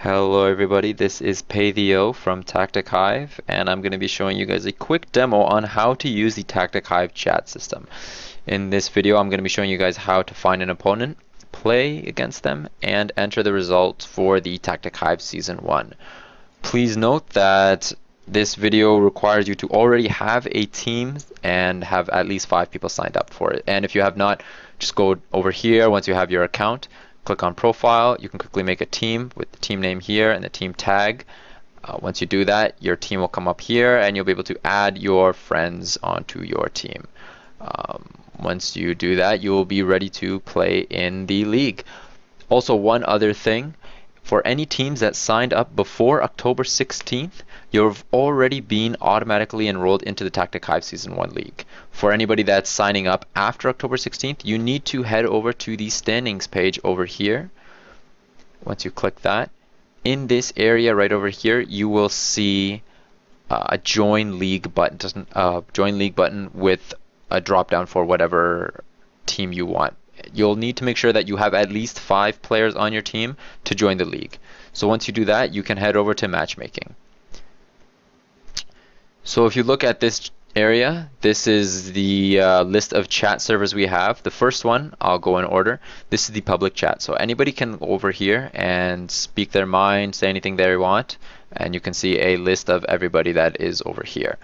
Hello everybody, this is Pay from Tactic Hive, and I'm going to be showing you guys a quick demo on how to use the Tactic Hive chat system. In this video, I'm going to be showing you guys how to find an opponent, play against them, and enter the results for the Tactic Hive Season 1. Please note that this video requires you to already have a team and have at least 5 people signed up for it. And if you have not, just go over here once you have your account. Click on profile. You can quickly make a team with the team name here and the team tag. Once you do that, your team will come up here and you'll be able to add your friends onto your team. Once you do that, you will be ready to play in the league. Also, one other thing, for any teams that signed up before October 16th, you've already been automatically enrolled into the Tactic Hive Season 1 League. For anybody that's signing up after October 16th, you need to head over to the standings page over here. Once you click that, in this area right over here, you will see a join league button, with a drop down for whatever team you want. You'll need to make sure that you have at least 5 players on your team to join the league. So once you do that, you can head over to matchmaking. So if you look at this area, this is the list of chat servers we have. The first one, I'll go in order. This is the public chat. So anybody can go over here and speak their mind, say anything they want, and you can see a list of everybody that is over here.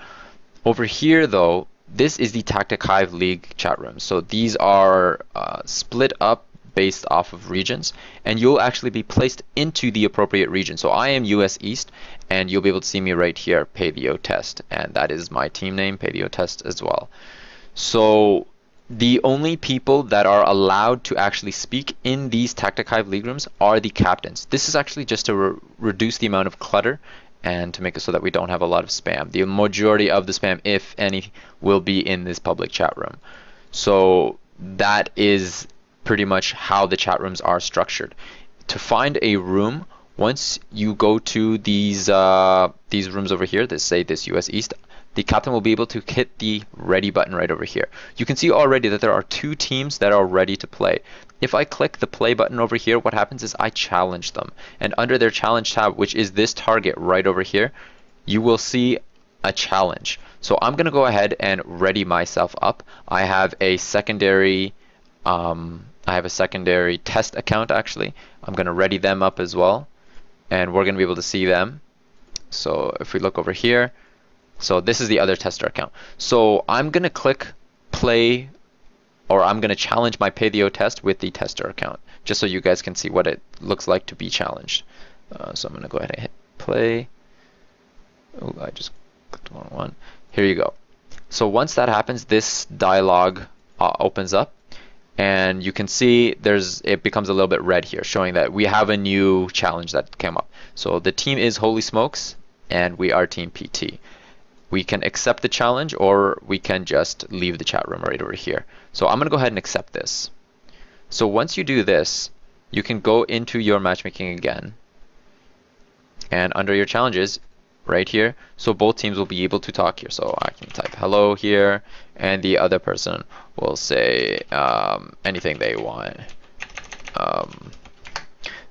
Over here though, this is the Tactic Hive League chat room. So these are split up based off of regions, and you'll actually be placed into the appropriate region. So I am US East, and you'll be able to see me right here, Pay Test, and that is my team name, Pay Test as well. So the only people that are allowed to actually speak in these Tactic Hive League rooms are the captains. This is actually just to reduce the amount of clutter and to make it so that we don't have a lot of spam. The majority of the spam, if any, will be in this public chat room. So that is pretty much how the chat rooms are structured. To find a room, once you go to these rooms over here, this US East, the captain will be able to hit the ready button right over here. You can see already that there are 2 teams that are ready to play. If I click the play button over here, what happens is I challenge them. And under their challenge tab, which is this target right over here, you will see a challenge. So I'm going to go ahead and ready myself up. I have a secondary test account actually. I'm going to ready them up as well. And we're going to be able to see them. So if we look over here, so this is the other tester account. So I'm going to click play, or I'm going to challenge my Pay test with the tester account, just so you guys can see what it looks like to be challenged. So I'm going to go ahead and hit play. Oh, I just clicked the wrong one. Here you go. So once that happens, this dialog opens up, and you can see it becomes a little bit red here, showing that we have a new challenge that came up. So the team is Holy Smokes, and we are Team PT. We can accept the challenge, or we can just leave the chat room right over here. So I'm going to go ahead and accept this. So once you do this, you can go into your matchmaking again, and under your challenges right here, so both teams will be able to talk here. So I can type hello here, and the other person will say anything they want.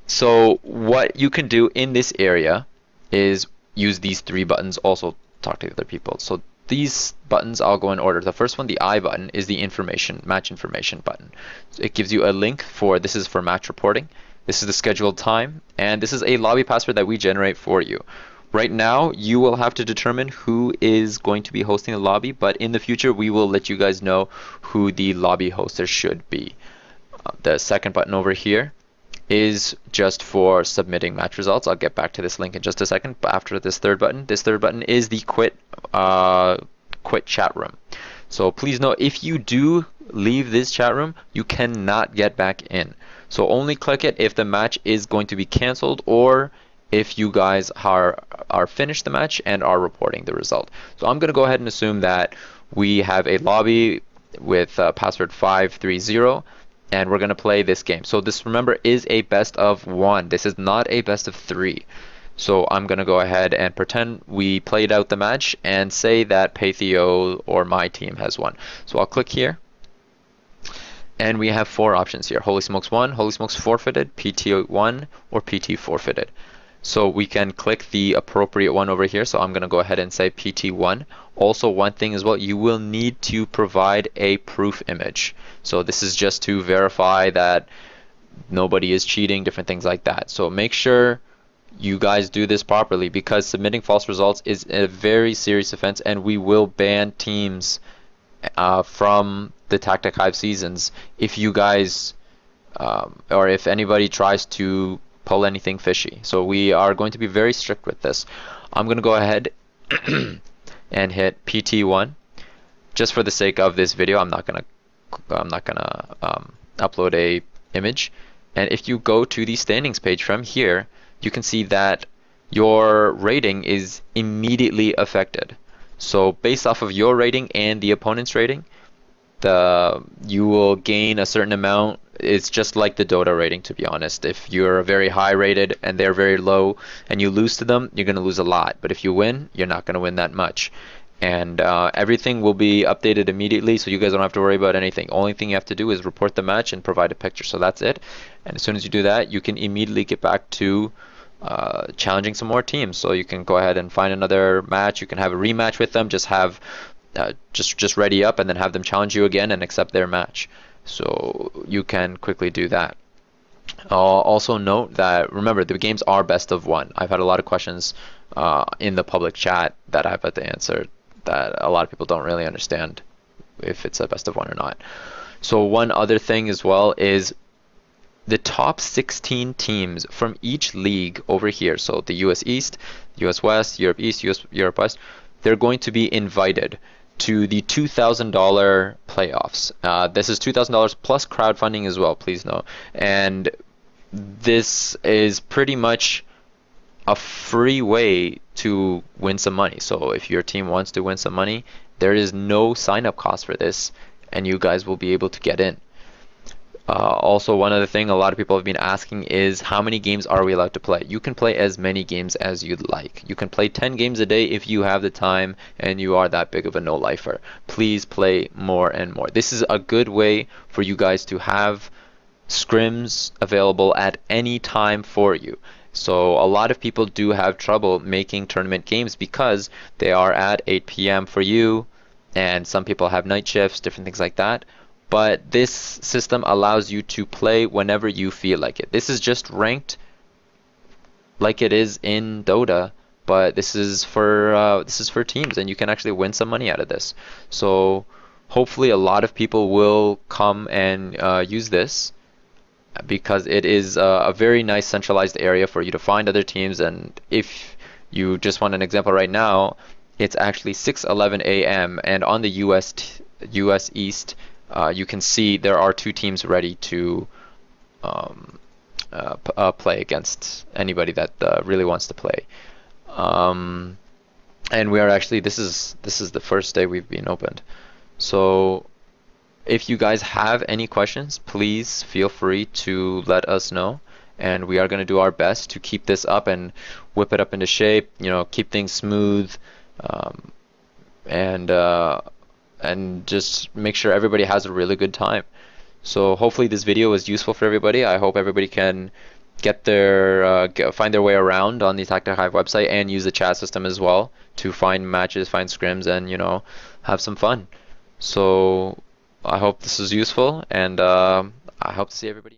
So what you can do in this area is use these 3 buttons, also talk to other people. So these buttons, I'll go in order. The first one, the I button, is the match information button. So it gives you a link this is for match reporting. This is the scheduled time, and this is a lobby password that we generate for you. Right now, you will have to determine who is going to be hosting the lobby, but in the future, we will let you guys know who the lobby hoster should be. The second button over here is just for submitting match results. I'll get back to this link in just a second, but after this third button is the quit chat room. So please note, if you do leave this chat room, you cannot get back in. So only click it if the match is going to be canceled, or if you guys are finished the match and are reporting the result. So I'm going to go ahead and assume that we have a lobby with password 530, and we're going to play this game. So this, remember, is a best of 1. This is not a best of 3. So I'm going to go ahead and pretend we played out the match and say that Patheo or my team has won. So I'll click here, and we have 4 options here: Holy Smokes won, Holy Smokes forfeited, PT won, or PT forfeited. So we can click the appropriate one over here. So I'm going to go ahead and say PT1. Also, one thing as well, you will need to provide a proof image. So this is just to verify that nobody is cheating, different things like that. So make sure you guys do this properly, because submitting false results is a very serious offense, and we will ban teams from the Tactic Hive seasons if you guys or if anybody tries to pull anything fishy. So we are going to be very strict with this. I'm going to go ahead and hit PT1 just for the sake of this video. I'm not gonna upload a image. And if you go to the standings page from here, you can see that your rating is immediately affected. So based off of your rating and the opponent's rating, you will gain a certain amount. It's just like the Dota rating, to be honest. If you're very high rated and they're very low and you lose to them, you're going to lose a lot. But if you win, you're not going to win that much. And everything will be updated immediately, so you guys don't have to worry about anything. Only thing you have to do is report the match and provide a picture. So that's it. And as soon as you do that, you can immediately get back to challenging some more teams. So you can go ahead and find another match. You can have a rematch with them. Just have just ready up and then have them challenge you again and accept their match. So you can quickly do that. Also note that, remember, the games are best of one. I've had a lot of questions in the public chat that I've had to answer that a lot of people don't really understand if it's a best of one or not. So one other thing as well is the top 16 teams from each league over here, so the US East, US West, Europe East, Europe West, they're going to be invited to the $2,000 playoffs. This is $2,000 plus crowdfunding as well, please note. And this is pretty much a free way to win some money. So if your team wants to win some money, there is no sign-up cost for this, and you guys will be able to get in. Also, one other thing a lot of people have been asking is, how many games are we allowed to play? You can play as many games as you'd like. You can play 10 games a day if you have the time and you are that big of a no-lifer. Please play more and more. This is a good way for you guys to have scrims available at any time for you. So a lot of people do have trouble making tournament games because they are at 8 p.m. for you, and some people have night shifts, different things like that. But this system allows you to play whenever you feel like it. This is just ranked like it is in Dota, but this is for teams, and you can actually win some money out of this. So hopefully a lot of people will come and use this, because it is a very nice centralized area for you to find other teams. And if you just want an example right now, it's actually 6:11 a.m. and on the US East, you can see there are two teams ready to play against anybody that really wants to play. And we are actually, this is the first day we've been opened. So if you guys have any questions, please feel free to let us know, and we are going to do our best to keep this up and whip it up into shape, keep things smooth, and just make sure everybody has a really good time. So hopefully this video was useful for everybody. I hope everybody can find their way around on the Tactic Hive website and use the chat system as well to find matches, find scrims, and have some fun. So I hope this is useful, and I hope to see everybody.